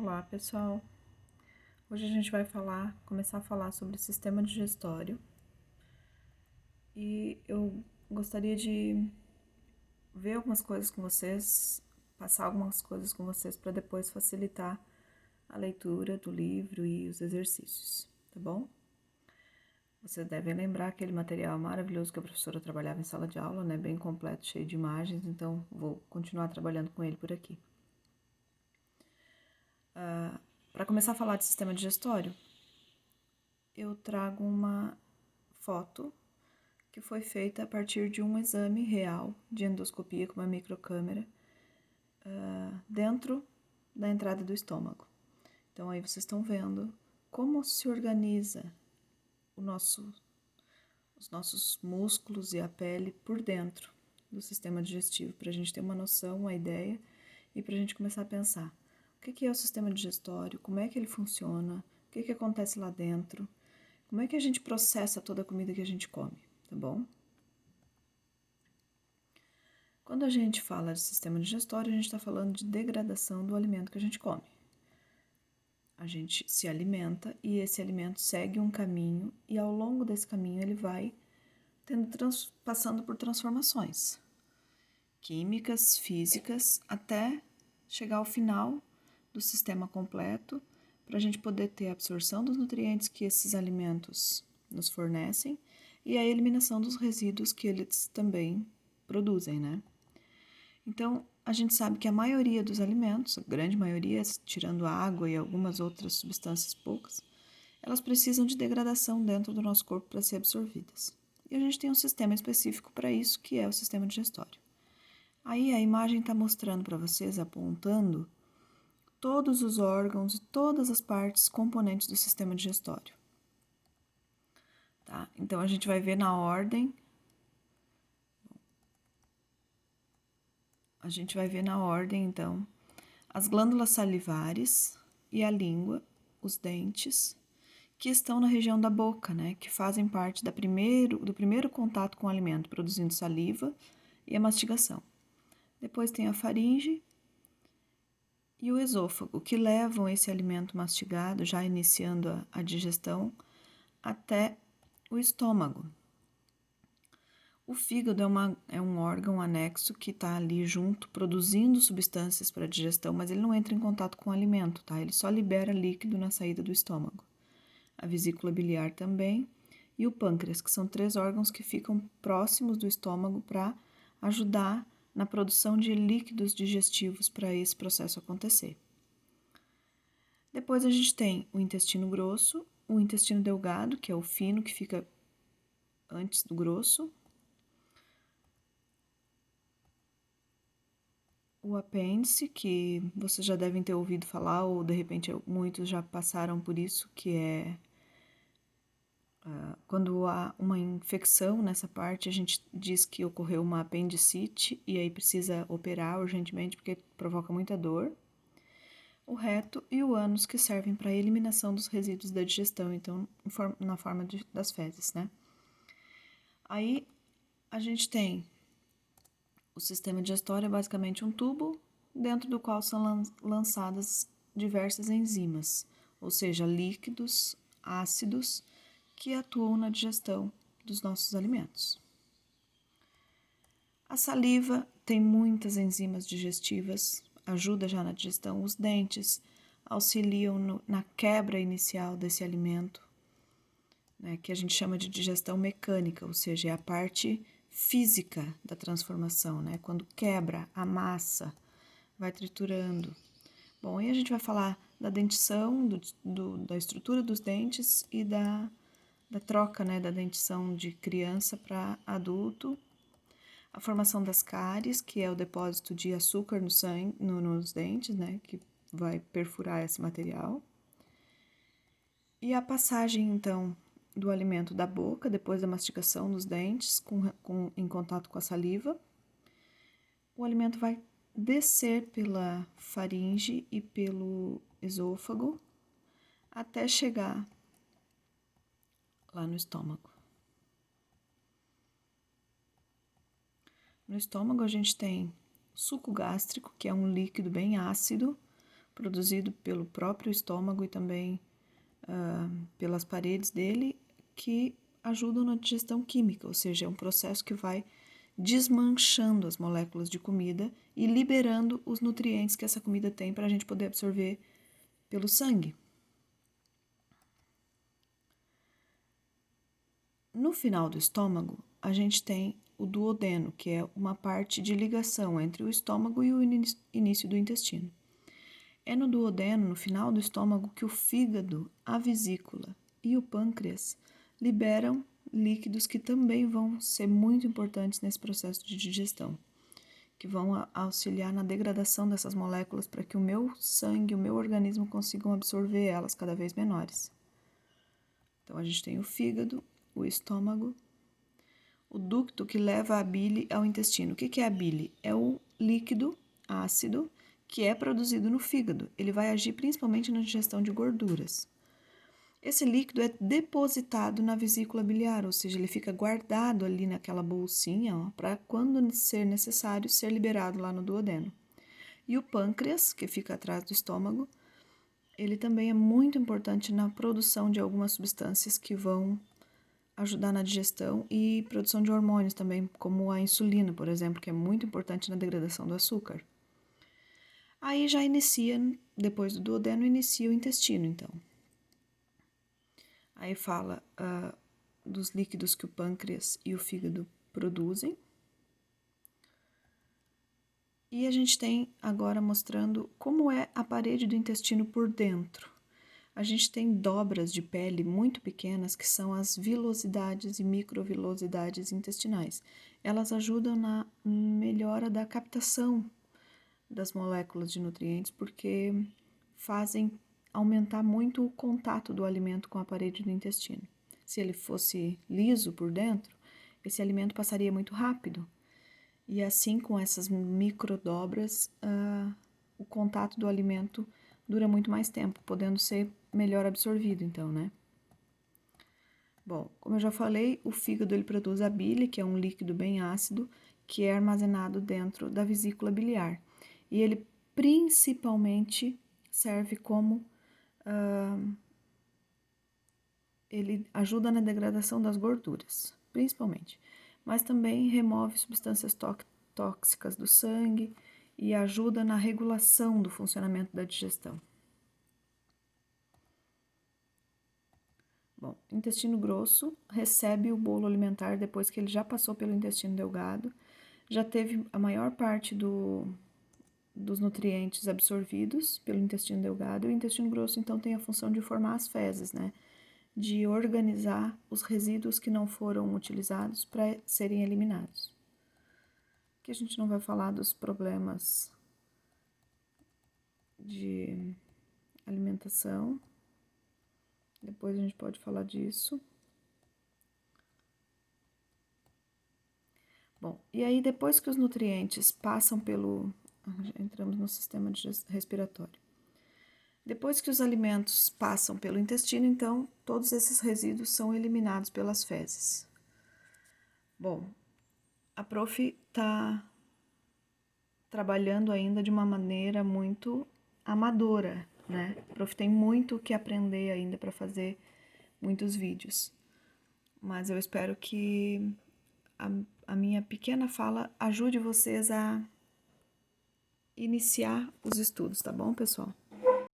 Olá, pessoal. Hoje a gente vai começar a falar sobre o sistema digestório. E eu gostaria de ver algumas coisas com vocês, passar algumas coisas com vocês para depois facilitar a leitura do livro e os exercícios, tá bom? Vocês devem lembrar aquele material maravilhoso que a professora trabalhava em sala de aula, né? Bem completo, cheio de imagens, então vou continuar trabalhando com ele por aqui. Para começar a falar de sistema digestório, eu trago uma foto que foi feita a partir de um exame real de endoscopia com uma microcâmera dentro da entrada do estômago. Então aí vocês estão vendo como se organiza os nossos músculos e a pele por dentro do sistema digestivo, para a gente ter uma noção, uma ideia e para a gente começar a pensar o que é o sistema digestório, como é que ele funciona, o que acontece lá dentro, como é que a gente processa toda a comida que a gente come, tá bom? Quando a gente fala de sistema digestório, a gente está falando de degradação do alimento que a gente come. A gente se alimenta e esse alimento segue um caminho e ao longo desse caminho ele vai passando por transformações químicas, físicas, até chegar ao final do sistema completo para a gente poder ter a absorção dos nutrientes que esses alimentos nos fornecem e a eliminação dos resíduos que eles também produzem, né? Então, a gente sabe que a maioria dos alimentos, a grande maioria, tirando a água e algumas outras substâncias poucas, elas precisam de degradação dentro do nosso corpo para ser absorvidas. E a gente tem um sistema específico para isso, que é o sistema digestório. Aí a imagem está mostrando para vocês, apontando todos os órgãos e todas as partes componentes do sistema digestório. Tá? Então, a gente vai ver na ordem. Então, as glândulas salivares e a língua, os dentes, que estão na região da boca, né, que fazem parte do primeiro contato com o alimento, produzindo saliva e a mastigação. Depois tem a faringe e o esôfago, que levam esse alimento mastigado, já iniciando a digestão, até o estômago. O fígado é um órgão anexo que está ali junto, produzindo substâncias para a digestão, mas ele não entra em contato com o alimento, tá? Ele só libera líquido na saída do estômago. A vesícula biliar também, e o pâncreas, que são 3 órgãos que ficam próximos do estômago para ajudar na produção de líquidos digestivos para esse processo acontecer. Depois a gente tem o intestino grosso, o intestino delgado, que é o fino, que fica antes do grosso, o apêndice, que vocês já devem ter ouvido falar, ou de repente muitos já passaram por isso, que é quando há uma infecção nessa parte, a gente diz que ocorreu uma apendicite e aí precisa operar urgentemente porque provoca muita dor. O reto e o ânus, que servem para a eliminação dos resíduos da digestão, então na forma das fezes, né? Aí a gente tem o sistema digestório, é basicamente um tubo dentro do qual são lançadas diversas enzimas, ou seja, líquidos, ácidos, que atuam na digestão dos nossos alimentos. A saliva tem muitas enzimas digestivas, ajuda já na digestão. Os dentes auxiliam na quebra inicial desse alimento, né, que a gente chama de digestão mecânica, ou seja, é a parte física da transformação, né, quando quebra, amassa, vai triturando. Bom, aí a gente vai falar da dentição, da estrutura dos dentes e da troca, né, da dentição de criança para adulto, a formação das cáries, que é o depósito de açúcar no sangue, nos dentes, né, que vai perfurar esse material, e a passagem, então, do alimento da boca, depois da mastigação dos dentes, em contato com a saliva, o alimento vai descer pela faringe e pelo esôfago até chegar lá no estômago. No estômago a gente tem suco gástrico, que é um líquido bem ácido, produzido pelo próprio estômago e também pelas paredes dele, que ajudam na digestão química, ou seja, é um processo que vai desmanchando as moléculas de comida e liberando os nutrientes que essa comida tem para a gente poder absorver pelo sangue. No final do estômago, a gente tem o duodeno, que é uma parte de ligação entre o estômago e o início do intestino. É no duodeno, no final do estômago, que o fígado, a vesícula e o pâncreas liberam líquidos que também vão ser muito importantes nesse processo de digestão, que vão auxiliar na degradação dessas moléculas para que o meu sangue, o meu organismo consigam absorver elas cada vez menores. Então, a gente tem o fígado, o estômago, o ducto que leva a bile ao intestino. O que é a bile? É o líquido ácido que é produzido no fígado. Ele vai agir principalmente na digestão de gorduras. Esse líquido é depositado na vesícula biliar, ou seja, ele fica guardado ali naquela bolsinha para quando ser necessário ser liberado lá no duodeno. E o pâncreas, que fica atrás do estômago, ele também é muito importante na produção de algumas substâncias que vão ajudar na digestão e produção de hormônios também, como a insulina, por exemplo, que é muito importante na degradação do açúcar. Aí já inicia, depois do duodeno, inicia o intestino, então. Aí fala dos líquidos que o pâncreas e o fígado produzem. E a gente tem agora mostrando como é a parede do intestino por dentro. A gente tem dobras de pele muito pequenas, que são as vilosidades e microvilosidades intestinais. Elas ajudam na melhora da captação das moléculas de nutrientes, porque fazem aumentar muito o contato do alimento com a parede do intestino. Se ele fosse liso por dentro, esse alimento passaria muito rápido. E assim, com essas microdobras, o contato do alimento dura muito mais tempo, podendo ser melhor absorvido, então, né? Bom, como eu já falei, o fígado ele produz a bile, que é um líquido bem ácido, que é armazenado dentro da vesícula biliar. E ele principalmente serve como ele ajuda na degradação das gorduras, principalmente, mas também remove substâncias tóxicas do sangue e ajuda na regulação do funcionamento da digestão. Bom, intestino grosso recebe o bolo alimentar depois que ele já passou pelo intestino delgado, já teve a maior parte dos nutrientes absorvidos pelo intestino delgado, e o intestino grosso então tem a função de formar as fezes, né? De organizar os resíduos que não foram utilizados para serem eliminados. Aqui a gente não vai falar dos problemas de alimentação, depois a gente pode falar disso. Bom, e aí depois que os nutrientes passam pelo... Já entramos no sistema respiratório. Depois que os alimentos passam pelo intestino, então, todos esses resíduos são eliminados pelas fezes. Bom, a prof está trabalhando ainda de uma maneira muito amadora, né? A prof tem muito o que aprender ainda para fazer muitos vídeos. Mas eu espero que a minha pequena fala ajude vocês a iniciar os estudos, tá bom, pessoal?